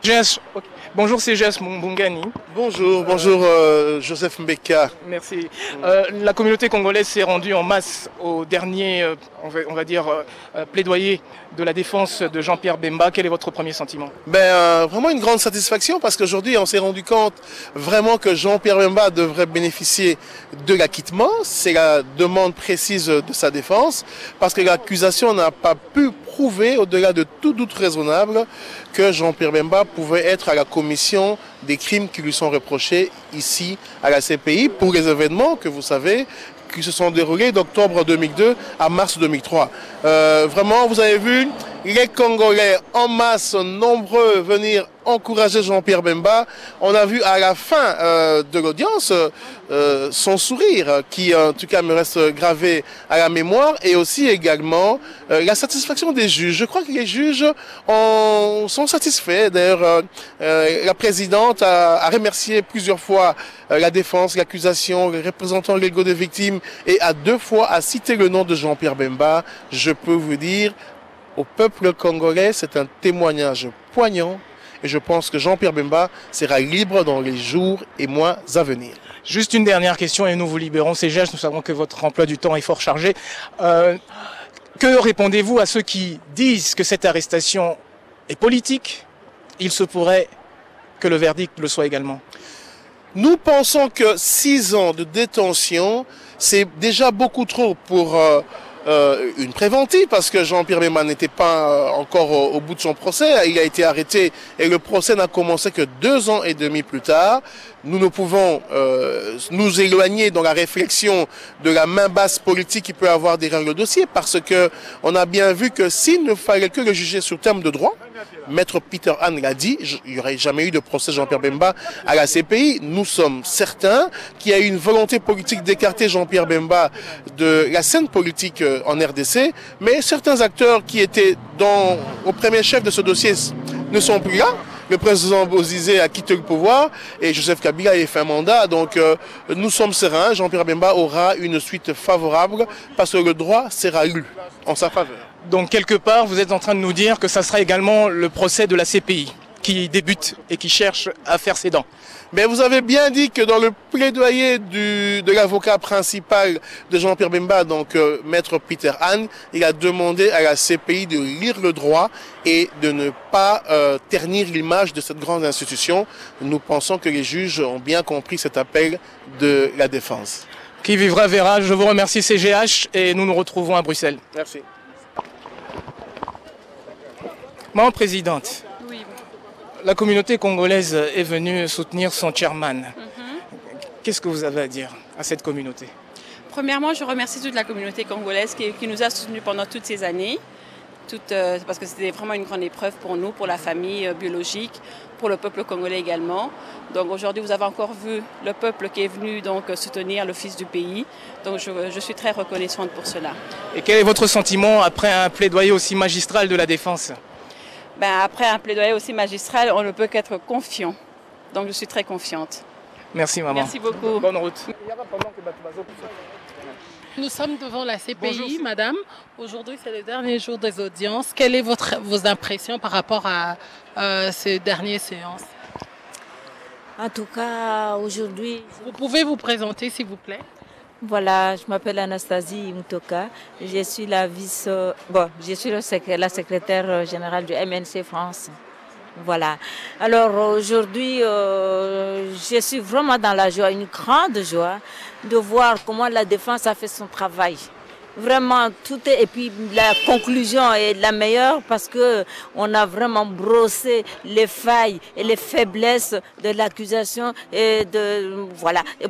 Ok. Bonjour, c'est Jas Mbungani. Bonjour, Joseph Mbeka. Merci. La communauté congolaise s'est rendue en masse au dernier, on va dire, plaidoyer de la défense de Jean-Pierre Bemba. Quel est votre premier sentiment? Vraiment une grande satisfaction parce qu'aujourd'hui on s'est rendu compte vraiment que Jean-Pierre Bemba devrait bénéficier de l'acquittement. C'est la demande précise de sa défense parce que l'accusation n'a pas pu prouver au-delà de tout doute raisonnable que Jean-Pierre Bemba pouvait être à la commission des crimes qui lui sont reprochés ici à la CPI pour les événements que vous savez qui se sont déroulés d'octobre 2002 à mars 2003. Vraiment, vous avez vu les Congolais en masse, nombreux, venir encourager Jean-Pierre Bemba. On a vu à la fin de l'audience son sourire qui en tout cas me reste gravé à la mémoire et aussi également la satisfaction des juges. Je crois que les juges sont satisfaits. D'ailleurs, la présidente a remercié plusieurs fois la défense, l'accusation, les représentants légaux des victimes et à 2 fois a cité le nom de Jean-Pierre Bemba. Je peux vous dire, au peuple congolais, c'est un témoignage poignant et je pense que Jean-Pierre Bemba sera libre dans les jours et mois à venir. Juste une dernière question et nous vous libérons. C'est Jas, nous savons que votre emploi du temps est fort chargé. Que répondez-vous à ceux qui disent que cette arrestation est politique? Il se pourrait que le verdict le soit également. Nous pensons que 6 ans de détention, c'est déjà beaucoup trop pour une préventive parce que Jean-Pierre Bemba n'était pas encore au bout de son procès. Il a été arrêté et le procès n'a commencé que 2 ans et demi plus tard. Nous ne pouvons nous éloigner dans la réflexion de la main basse politique qui peut avoir derrière le dossier parce que on a bien vu que s'il ne fallait que le juger sur terme de droit, Maître Peter Han l'a dit, il n'y aurait jamais eu de procès Jean-Pierre Bemba à la CPI. Nous sommes certains qu'il y a eu une volonté politique d'écarter Jean-Pierre Bemba de la scène politique en RDC, mais certains acteurs qui étaient au premier chef de ce dossier ne sont plus là. Le président Bozizé a quitté le pouvoir et Joseph Kabila a fait un mandat. Donc nous sommes sereins, Jean-Pierre Bemba aura une suite favorable parce que le droit sera lu en sa faveur. Donc quelque part, vous êtes en train de nous dire que ça sera également le procès de la CPI qui débute et qui cherche à faire ses dents. Mais vous avez bien dit que dans le plaidoyer de l'avocat principal de Jean-Pierre Bemba, donc Maître Peter Han, il a demandé à la CPI de lire le droit et de ne pas ternir l'image de cette grande institution. Nous pensons que les juges ont bien compris cet appel de la défense. Qui vivra verra. Je vous remercie CGH et nous nous retrouvons à Bruxelles. Merci. Madame Présidente, oui. La communauté congolaise est venue soutenir son chairman. Qu'est-ce que vous avez à dire à cette communauté? Premièrement, je remercie toute la communauté congolaise qui nous a soutenus pendant toutes ces années. Parce que c'était vraiment une grande épreuve pour nous, pour la famille biologique, pour le peuple congolais également. Donc aujourd'hui, vous avez encore vu le peuple qui est venu donc soutenir le fils du pays. Donc je suis très reconnaissante pour cela. Et quel est votre sentiment après un plaidoyer aussi magistral de la défense? Après un plaidoyer aussi magistral, on ne peut qu'être confiant. Donc je suis très confiante. Merci maman. Merci beaucoup. Bonne route. Nous sommes devant la CPI, bonjour, madame. Aujourd'hui, c'est le dernier jour des audiences. Quelles sont vos impressions par rapport à ces dernières séances? En tout cas, aujourd'hui... Vous pouvez vous présenter, s'il vous plaît? Voilà, je m'appelle Anastasie Mtoka. Je suis la secrétaire générale du MNC France. Voilà. Alors aujourd'hui, je suis vraiment dans la joie, une grande joie de voir comment la défense a fait son travail. Vraiment, et puis la conclusion est la meilleure parce que on a vraiment brossé les failles et les faiblesses de l'accusation et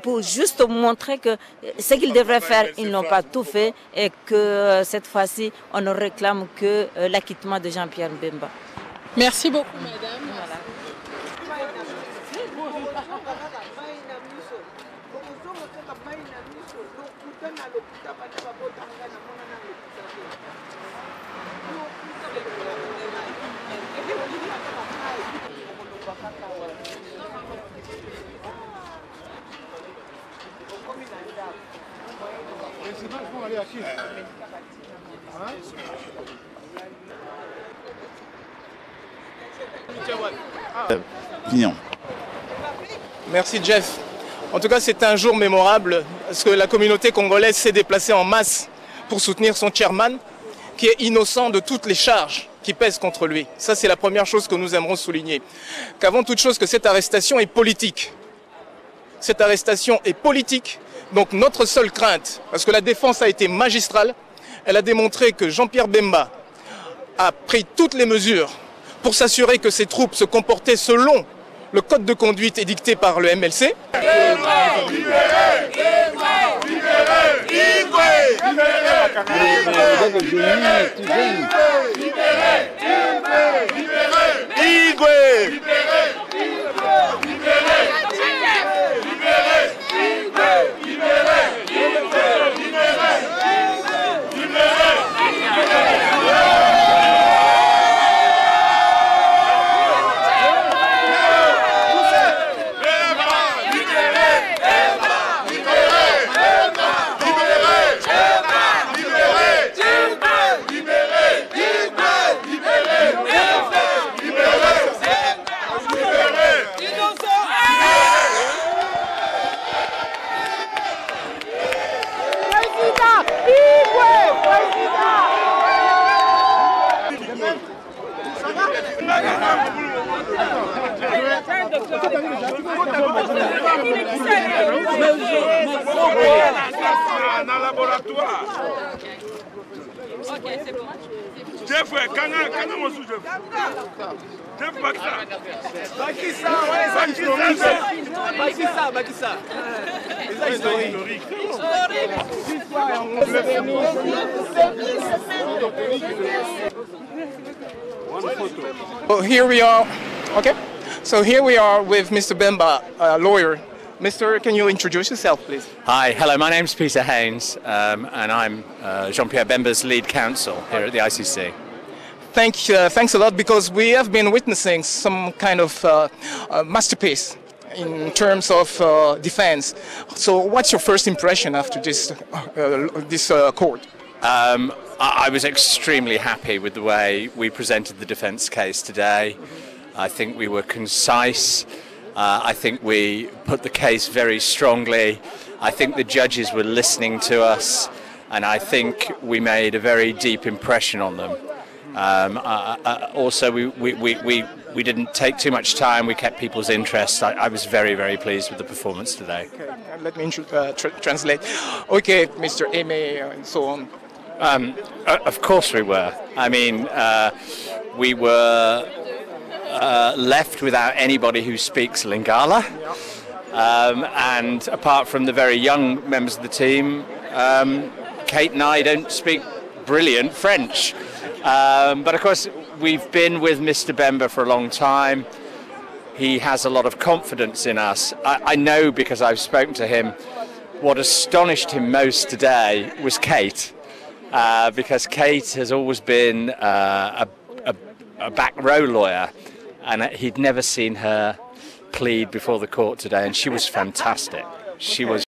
pour juste montrer que ce qu'ils devraient faire, ils n'ont pas tout fait et que cette fois-ci, on ne réclame que l'acquittement de Jean-Pierre Bemba. Merci beaucoup, madame. Voilà. Merci Jeff. En tout cas, c'est un jour mémorable parce que la communauté congolaise s'est déplacée en masse pour soutenir son chairman qui est innocent de toutes les charges qui pèsent contre lui. Ça, c'est la première chose que nous aimerons souligner. Qu'avant toute chose, que cette arrestation est politique. Cette arrestation est politique. Donc notre seule crainte, parce que la défense a été magistrale, elle a démontré que Jean-Pierre Bemba a pris toutes les mesures pour s'assurer que ses troupes se comportaient selon le code de conduite édicté par le MLC. Dans laboratoire. Ok, c'est bon. Jeff, quand on Jeff. Jeff Bakissa. Oh, here we are. Okay. So here we are with Mr. Bemba, a lawyer. Mr. Can you introduce yourself, please? Hi, hello, my name's Peter Haynes, and I'm Jean-Pierre Bemba's lead counsel here at the ICC. Thanks a lot, because we have been witnessing some kind of masterpiece in terms of defense. So what's your first impression after this court? I was extremely happy with the way we presented the defense case today. I think we were concise. I think we put the case very strongly. I think the judges were listening to us, and I think we made a very deep impression on them. Also, we didn't take too much time. We kept people's interest. I was very, very pleased with the performance today. Okay, let me translate. Okay, Mr. Aimé, and so on. Of course we were. I mean, we were left without anybody who speaks Lingala, and apart from the very young members of the team, Kate and I don't speak brilliant French. But of course, we've been with Mr. Bemba for a long time. He has a lot of confidence in us. I know, because I've spoken to him, what astonished him most today was Kate, because Kate has always been a back row lawyer, and he'd never seen her plead before the court today, and she was fantastic. She was